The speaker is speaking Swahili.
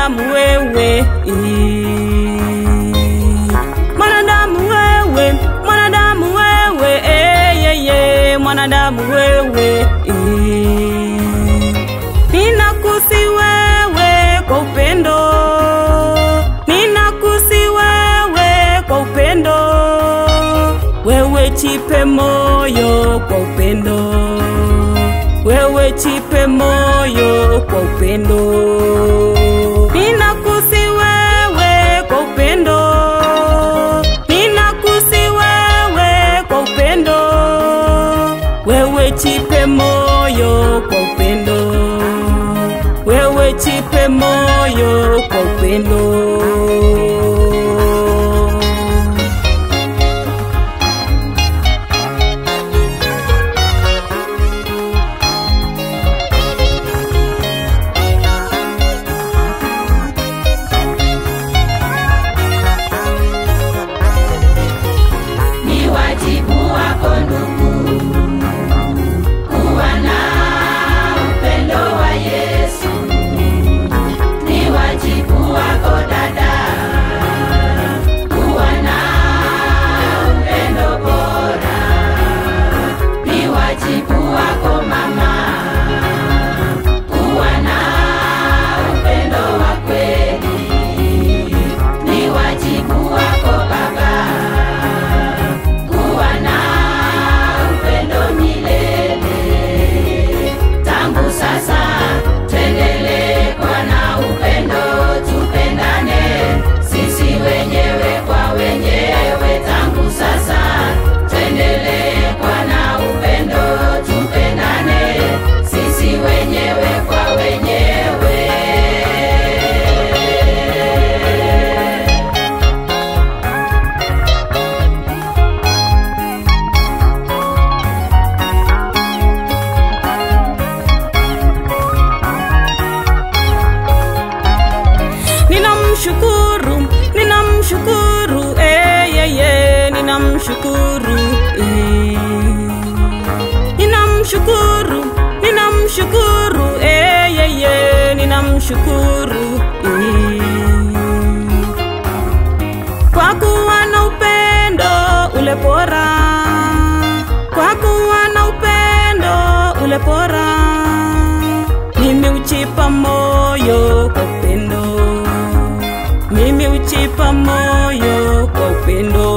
mwanadamu wewe, mwanadamu wewe, mwanadamu wewe, mwanadamu wewe, ninakusi wewe kwa upendo, ninakusi wewe kwa upendo, wewe chipe moyo kwa upendo, wewe chipe moyo kwa upendo, ninakusi wewe kwa upendo, ninakusi wewe kwa upendo, wewe chipe moyo kwa upendo, wewe chipe moyo kwa upendo. Ninamshukuru, ninamshukuru, ninamshukuru, ninamshukuru, ninamshukuru, ninamshukuru, kwa kuwa na upendo ule bora, kwa kuwa na upendo ule bora, mimi uchipa moyo kwa upendo, mimi uchipa moyo kwa upendo.